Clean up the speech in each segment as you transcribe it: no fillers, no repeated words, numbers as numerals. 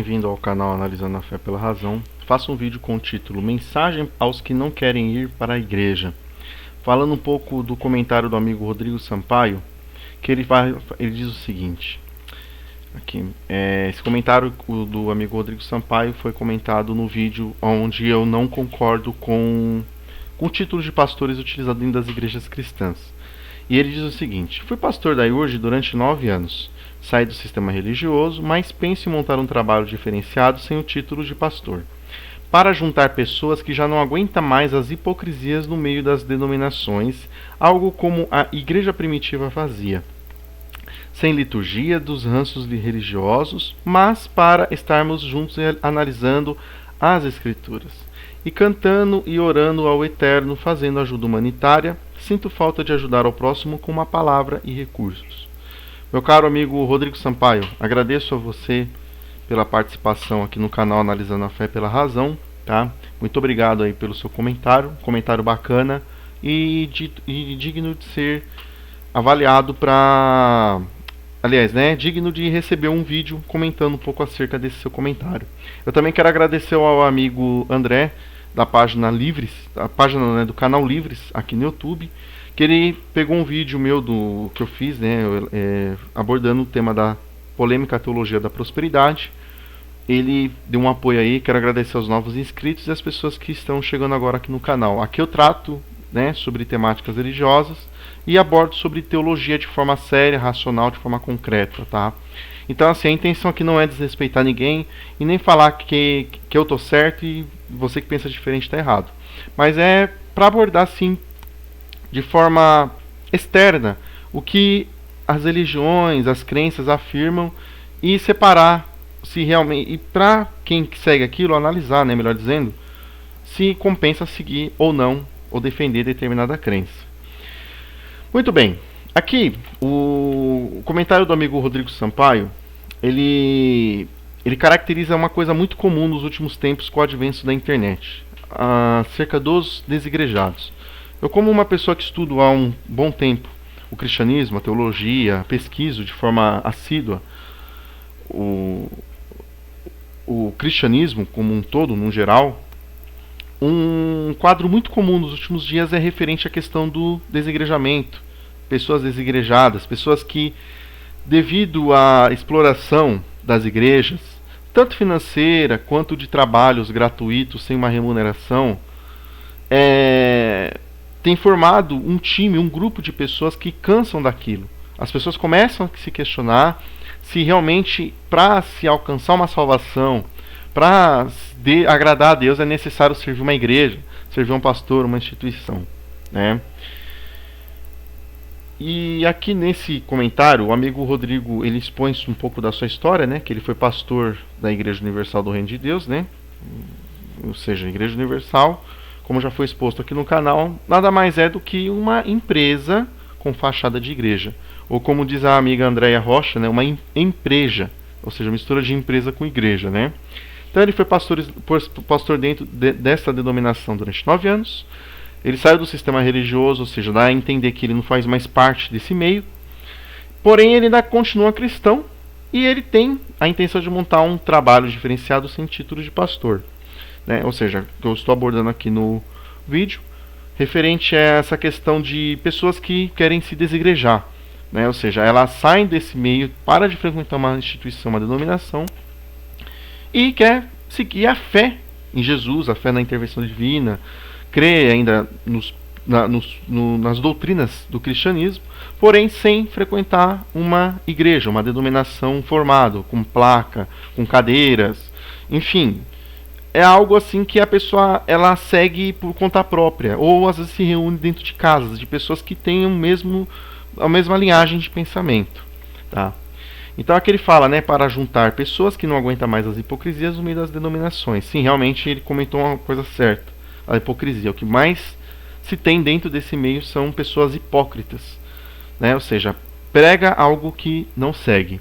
Bem-vindo ao canal Analisando a Fé pela Razão. Faço um vídeo com o título Mensagem aos que não querem ir para a igreja. Falando um pouco do comentário do amigo Rodrigo Sampaio, que ele diz o seguinte. Esse comentário do amigo Rodrigo Sampaio foi comentado no vídeo onde eu não concordo com o título de pastores utilizado dentro das igrejas cristãs. E ele diz o seguinte: fui pastor da IURJ durante 9 anos. Saí do sistema religioso, mas penso em montar um trabalho diferenciado sem o título de pastor, para juntar pessoas que já não aguentam mais as hipocrisias no meio das denominações, algo como a igreja primitiva fazia. Sem liturgia dos ranços religiosos, mas para estarmos juntos analisando as Escrituras. E cantando e orando ao Eterno, fazendo ajuda humanitária, sinto falta de ajudar ao próximo com uma palavra e recursos. Meu caro amigo Rodrigo Sampaio, agradeço a você pela participação aqui no canal Analisando a Fé pela Razão, tá? Muito obrigado aí pelo seu comentário bacana e digno de ser avaliado para... Aliás, né, digno de receber um vídeo comentando um pouco acerca desse seu comentário. Eu também quero agradecer ao amigo André, da página Livres, do canal Livres, aqui no YouTube, que ele pegou um vídeo meu que eu fiz, né, abordando o tema da polêmica teologia da prosperidade. Ele deu um apoio aí, quero agradecer aos novos inscritos e às pessoas que estão chegando agora aqui no canal. Aqui eu trato, né, sobre temáticas religiosas e abordo sobre teologia de forma séria, racional, de forma concreta, tá? Então, assim, a intenção aqui não é desrespeitar ninguém e nem falar que eu tô certo e você que pensa diferente está errado. Mas é para abordar, sim, de forma externa o que as religiões, as crenças afirmam e separar se realmente, e para quem segue aquilo, analisar, né, melhor dizendo, se compensa seguir ou não, ou defender determinada crença. Muito bem, aqui o comentário do amigo Rodrigo Sampaio, ele caracteriza uma coisa muito comum nos últimos tempos com o advento da internet, acerca dos desigrejados. Eu, como uma pessoa que estudo há um bom tempo o cristianismo, a teologia, pesquiso de forma assídua o cristianismo como um todo, no geral, um quadro muito comum nos últimos dias é referente à questão do desigrejamento. Pessoas desigrejadas, pessoas que, devido à exploração das igrejas, tanto financeira quanto de trabalhos gratuitos sem uma remuneração, tem formado um time, um grupo de pessoas que cansam daquilo. As pessoas começam a se questionar se realmente, para se alcançar uma salvação, para agradar a Deus, é necessário servir uma igreja, servir um pastor, uma instituição, né? E aqui nesse comentário, o amigo Rodrigo, ele expõe um pouco da sua história, né? Que ele foi pastor da Igreja Universal do Reino de Deus, né? Ou seja, a Igreja Universal, como já foi exposto aqui no canal, nada mais é do que uma empresa com fachada de igreja. Ou como diz a amiga Andréia Rocha, né, uma empresa, ou seja, mistura de empresa com igreja, né? Então ele foi pastor dentro dessa denominação durante 9 anos. Ele saiu do sistema religioso, ou seja, dá a entender que ele não faz mais parte desse meio. Porém, ele ainda continua cristão e ele tem a intenção de montar um trabalho diferenciado sem título de pastor, né? Ou seja, que eu estou abordando aqui no vídeo, referente a essa questão de pessoas que querem se desigrejar, né? Ou seja, elas saem desse meio, para de frequentar uma instituição, uma denominação, e quer seguir a fé em Jesus, a fé na intervenção divina, crê ainda nas doutrinas do cristianismo, porém sem frequentar uma igreja, uma denominação formada, com placa, com cadeiras, enfim. É algo assim que a pessoa ela segue por conta própria, ou às vezes se reúne dentro de casas de pessoas que têm a mesma linhagem de pensamento, tá? Então aqui ele fala, né, para juntar pessoas que não aguentam mais as hipocrisias no meio das denominações. Sim, realmente ele comentou uma coisa certa, a hipocrisia. O que mais se tem dentro desse meio são pessoas hipócritas, né? Ou seja, prega algo que não segue.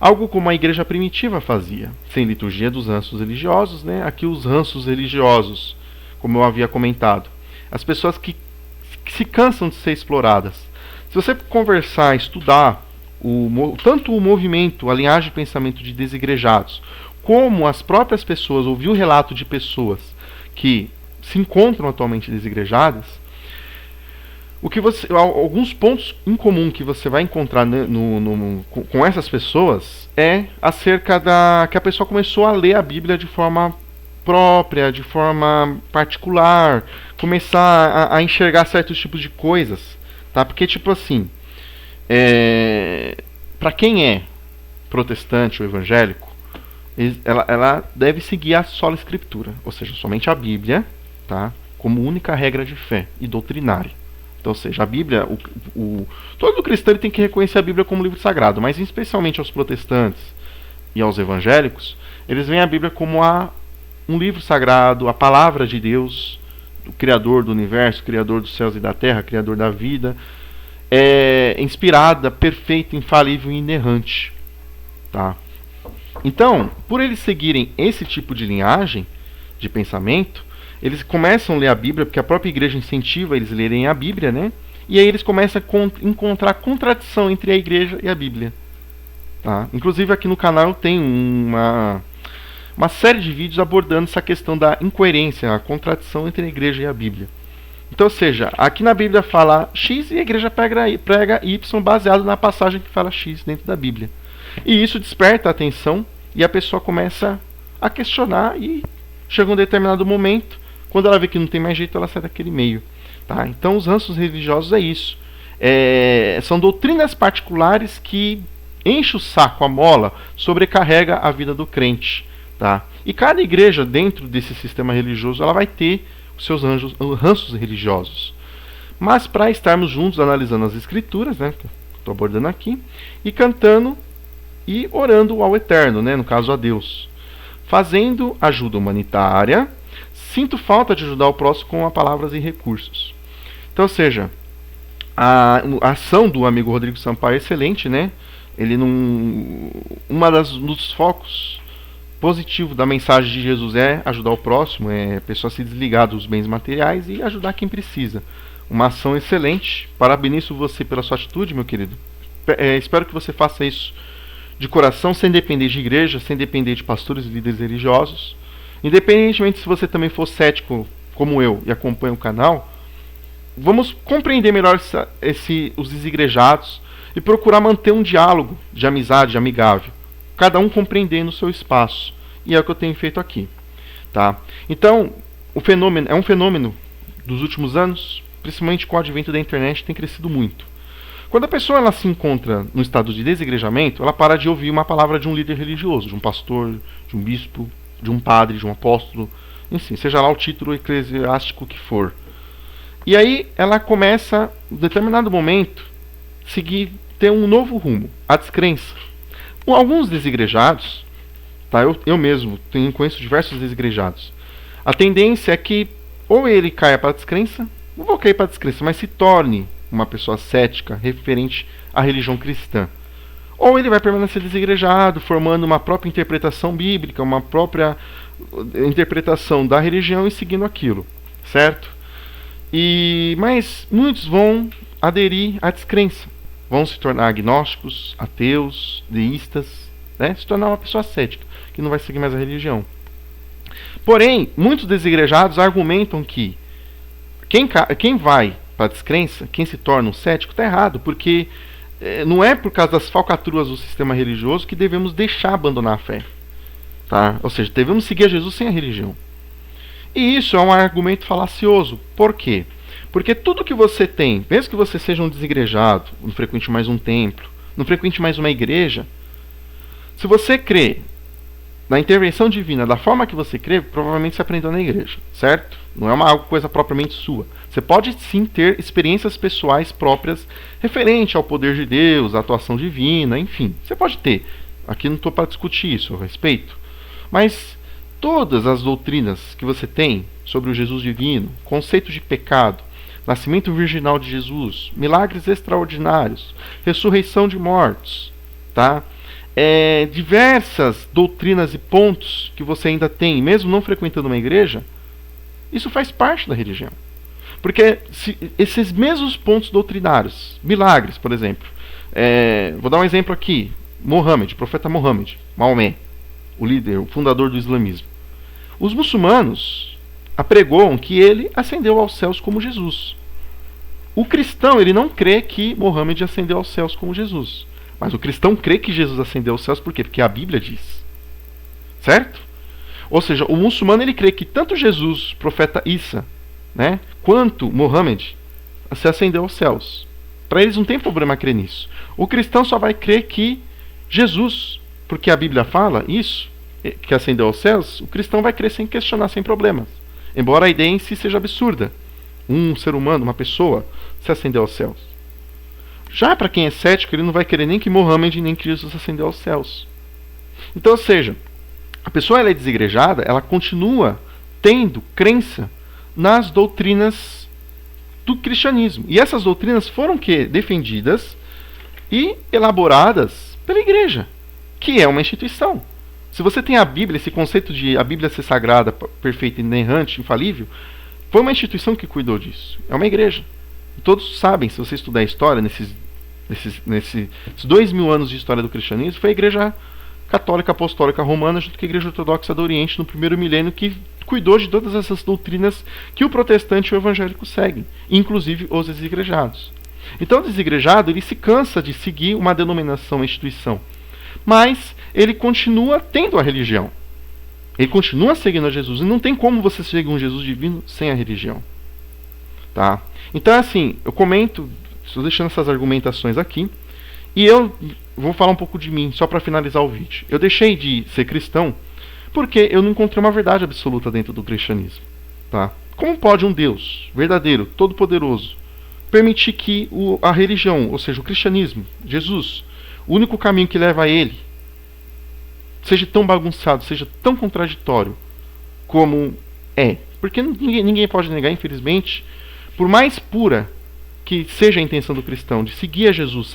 Algo como a igreja primitiva fazia, sem liturgia dos ranços religiosos, né? Aqui os ranços religiosos, como eu havia comentado. As pessoas que se cansam de ser exploradas. Se você conversar, estudar tanto o movimento, a linhagem de pensamento de desigrejados, como as próprias pessoas, ouvi o relato de pessoas que se encontram atualmente desigrejadas, alguns pontos em comum que você vai encontrar com essas pessoas é acerca que a pessoa começou a ler a Bíblia de forma própria, de forma particular, começar a enxergar certos tipos de coisas, tá? Porque tipo assim, para quem é protestante ou evangélico, ela deve seguir a sola escritura, ou seja, somente a Bíblia, tá? Como única regra de fé e doutrinária. Então, ou seja, a Bíblia, todo cristão tem que reconhecer a Bíblia como livro sagrado, mas especialmente aos protestantes e aos evangélicos, eles veem a Bíblia como um livro sagrado, a palavra de Deus, o Criador do universo, Criador dos céus e da terra, Criador da vida, inspirada, perfeita, infalível e inerrante. Tá? Então, por eles seguirem esse tipo de linhagem de pensamento, eles começam a ler a Bíblia, porque a própria igreja incentiva eles a lerem a Bíblia, né? E aí eles começam a encontrar contradição entre a igreja e a Bíblia. Tá? Inclusive aqui no canal eu tenho uma série de vídeos abordando essa questão da incoerência, a contradição entre a igreja e a Bíblia. Então, ou seja, aqui na Bíblia fala X e a igreja prega Y baseado na passagem que fala X dentro da Bíblia. E isso desperta a atenção e a pessoa começa a questionar e chega um determinado momento, quando ela vê que não tem mais jeito, ela sai daquele meio. Tá? Então os ranços religiosos é isso. São doutrinas particulares que enchem o saco, a mola, sobrecarrega a vida do crente. Tá? E cada igreja dentro desse sistema religioso ela vai ter os seus ranços religiosos. Mas para estarmos juntos analisando as escrituras, né, que estou abordando aqui, e cantando e orando ao Eterno, né, no caso a Deus, fazendo ajuda humanitária, sinto falta de ajudar o próximo com palavras e recursos. Então, ou seja, a ação do amigo Rodrigo Sampaio é excelente, né? Ele dos focos positivos da mensagem de Jesus é ajudar o próximo, a pessoa se desligar dos bens materiais e ajudar quem precisa. Uma ação excelente. Parabenizo você pela sua atitude, meu querido. Espero que você faça isso de coração, sem depender de igreja, sem depender de pastores e líderes religiosos. Independentemente se você também for cético como eu e acompanha o canal, vamos compreender melhor os desigrejados e procurar manter um diálogo de amizade amigável, cada um compreendendo o seu espaço. E é o que eu tenho feito aqui. Tá? Então, é um fenômeno dos últimos anos, principalmente com o advento da internet, tem crescido muito. Quando a pessoa ela se encontra no estado de desigrejamento, ela para de ouvir uma palavra de um líder religioso, de um pastor, de um bispo, de um padre, de um apóstolo, enfim, seja lá o título eclesiástico que for. E aí ela começa, em determinado momento, ter um novo rumo, a descrença. Alguns desigrejados, tá, eu mesmo conheço diversos desigrejados, a tendência é que ou ele caia para a descrença, não vou cair para a descrença, mas se torne uma pessoa cética referente à religião cristã. Ou ele vai permanecer desigrejado, formando uma própria interpretação bíblica, uma própria interpretação da religião e seguindo aquilo, certo? Mas muitos vão aderir à descrença, vão se tornar agnósticos, ateus, deístas, né? Se tornar uma pessoa cética, que não vai seguir mais a religião. Porém, muitos desigrejados argumentam que quem vai para a descrença, quem se torna um cético, está errado, porque não é por causa das falcatruas do sistema religioso que devemos deixar abandonar a fé. Tá? Ou seja, devemos seguir a Jesus sem a religião. E isso é um argumento falacioso. Por quê? Porque tudo que você tem, mesmo que você seja um desigrejado, não frequente mais um templo, não frequente mais uma igreja, se você crê na intervenção divina da forma que você crê, provavelmente você aprendeu na igreja, certo? Não é uma coisa propriamente sua. Você pode sim ter experiências pessoais próprias referente ao poder de Deus, à atuação divina, enfim. Você pode ter. Aqui não estou para discutir isso, eu respeito. Mas todas as doutrinas que você tem sobre o Jesus divino, conceito de pecado, nascimento virginal de Jesus, milagres extraordinários, ressurreição de mortos, tá? Diversas doutrinas e pontos que você ainda tem, mesmo não frequentando uma igreja, isso faz parte da religião. Porque esses mesmos pontos doutrinários, milagres, por exemplo, vou dar um exemplo aqui, Mohammed, profeta Mohammed, Maomé, o líder, o fundador do islamismo. Os muçulmanos apregoam que ele ascendeu aos céus como Jesus. O cristão, ele não crê que Mohammed ascendeu aos céus como Jesus. Mas o cristão crê que Jesus ascendeu aos céus, por quê? Porque a Bíblia diz. Certo? Ou seja, o muçulmano, ele crê que tanto Jesus, profeta Isa, né, quanto Mohammed se ascendeu aos céus. Para eles não tem problema crer nisso. O cristão só vai crer que Jesus, porque a Bíblia fala isso, que ascendeu aos céus, o cristão vai crer sem questionar, sem problemas. Embora a ideia em si seja absurda. Um ser humano, uma pessoa, se ascendeu aos céus. Já para quem é cético, ele não vai querer nem que Mohammed nem que Jesus ascendeu aos céus. Então, ou seja, a pessoa, ela é desigrejada, ela continua tendo crença nas doutrinas do cristianismo. E essas doutrinas foram defendidas e elaboradas pela igreja, que é uma instituição. Se você tem a Bíblia, esse conceito de a Bíblia ser sagrada, perfeita, inerrante, infalível, foi uma instituição que cuidou disso. É uma igreja. E todos sabem, se você estudar a história, nesses 2000 anos de história do cristianismo, foi a igreja católica apostólica romana junto com a igreja ortodoxa do Oriente no primeiro milênio que cuidou de todas essas doutrinas que o protestante e o evangélico seguem, inclusive os desigrejados. Então o desigrejado, ele se cansa de seguir uma denominação, uma instituição, mas ele continua tendo a religião. Ele continua seguindo a Jesus. E não tem como você seguir um Jesus divino sem a religião. Tá? Então, assim, eu comento, estou deixando essas argumentações aqui, e eu vou falar um pouco de mim, só para finalizar o vídeo. Eu deixei de ser cristão porque eu não encontrei uma verdade absoluta dentro do cristianismo. Tá? Como pode um Deus verdadeiro, todo-poderoso, permitir que a religião, ou seja, o cristianismo, Jesus, o único caminho que leva a ele, seja tão bagunçado, seja tão contraditório como é? Porque ninguém pode negar, infelizmente, por mais pura que seja a intenção do cristão de seguir a Jesus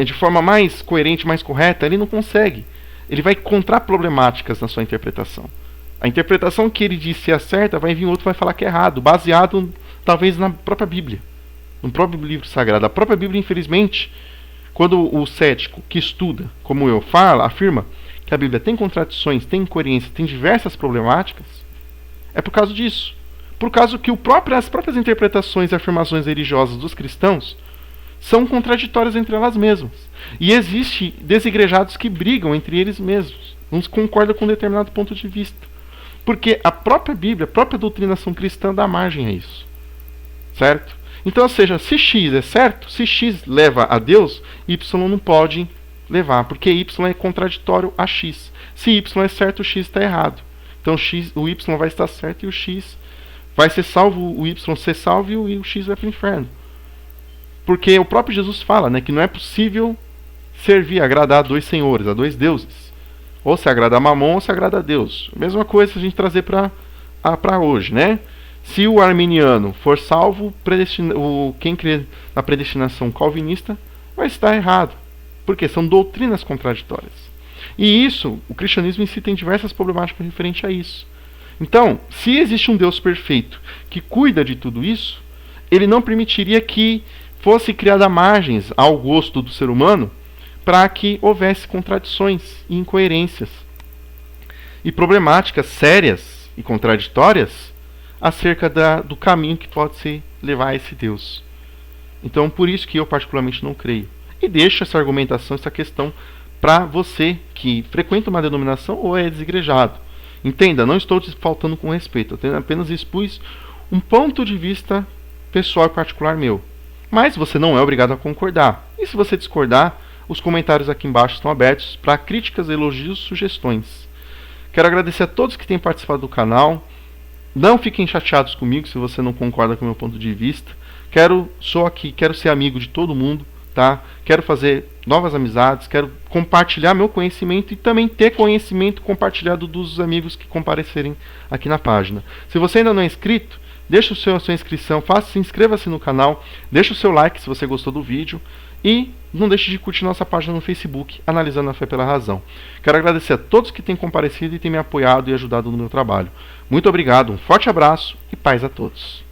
de forma mais coerente, mais correta, ele não consegue. Ele vai encontrar problemáticas na sua interpretação. A interpretação que ele disse é certa, vai vir outro e vai falar que é errado, baseado talvez na própria Bíblia, no próprio livro sagrado. A própria Bíblia, infelizmente, quando o cético que estuda, como eu, afirma que a Bíblia tem contradições, tem incoerência, tem diversas problemáticas, é por causa disso. Por causa que as próprias interpretações e afirmações religiosas dos cristãos são contraditórias entre elas mesmas. E existem desigrejados que brigam entre eles mesmos. Uns concordam com um determinado ponto de vista. Porque a própria Bíblia, a própria doutrinação cristã dá margem a isso. Certo? Então, ou seja, se X é certo, se X leva a Deus, Y não pode levar, porque Y é contraditório a X. Se Y é certo, o X está errado. Então o Y vai estar certo e o X vai ser salvo, o Y ser salvo e o X vai para o inferno. Porque o próprio Jesus fala, né, que não é possível agradar a dois senhores, a dois deuses. Ou se agrada a Mamon ou se agrada a Deus. A mesma coisa se a gente trazer para hoje, né? Se o arminiano for salvo, quem crê na predestinação calvinista vai estar errado. Porque são doutrinas contraditórias. E isso, o cristianismo em si tem diversas problemáticas referentes a isso. Então, se existe um Deus perfeito que cuida de tudo isso, ele não permitiria que fosse criada margens ao gosto do ser humano para que houvesse contradições e incoerências e problemáticas sérias e contraditórias acerca do caminho que pode se levar a esse Deus. Então, por isso que eu particularmente não creio. E deixo essa argumentação, essa questão para você que frequenta uma denominação ou é desigrejado. Entenda, não estou te faltando com respeito, eu apenas expus um ponto de vista pessoal e particular meu. Mas você não é obrigado a concordar. E se você discordar, os comentários aqui embaixo estão abertos para críticas, elogios, sugestões. Quero agradecer a todos que têm participado do canal. Não fiquem chateados comigo se você não concorda com o meu ponto de vista. Quero ser amigo de todo mundo, tá? Quero fazer novas amizades, quero compartilhar meu conhecimento e também ter conhecimento compartilhado dos amigos que comparecerem aqui na página. Se você ainda não é inscrito, deixa a sua inscrição, inscreva-se no canal, deixa o seu like se você gostou do vídeo e não deixe de curtir nossa página no Facebook, Analisando a Fé pela Razão. Quero agradecer a todos que têm comparecido e têm me apoiado e ajudado no meu trabalho. Muito obrigado, um forte abraço e paz a todos.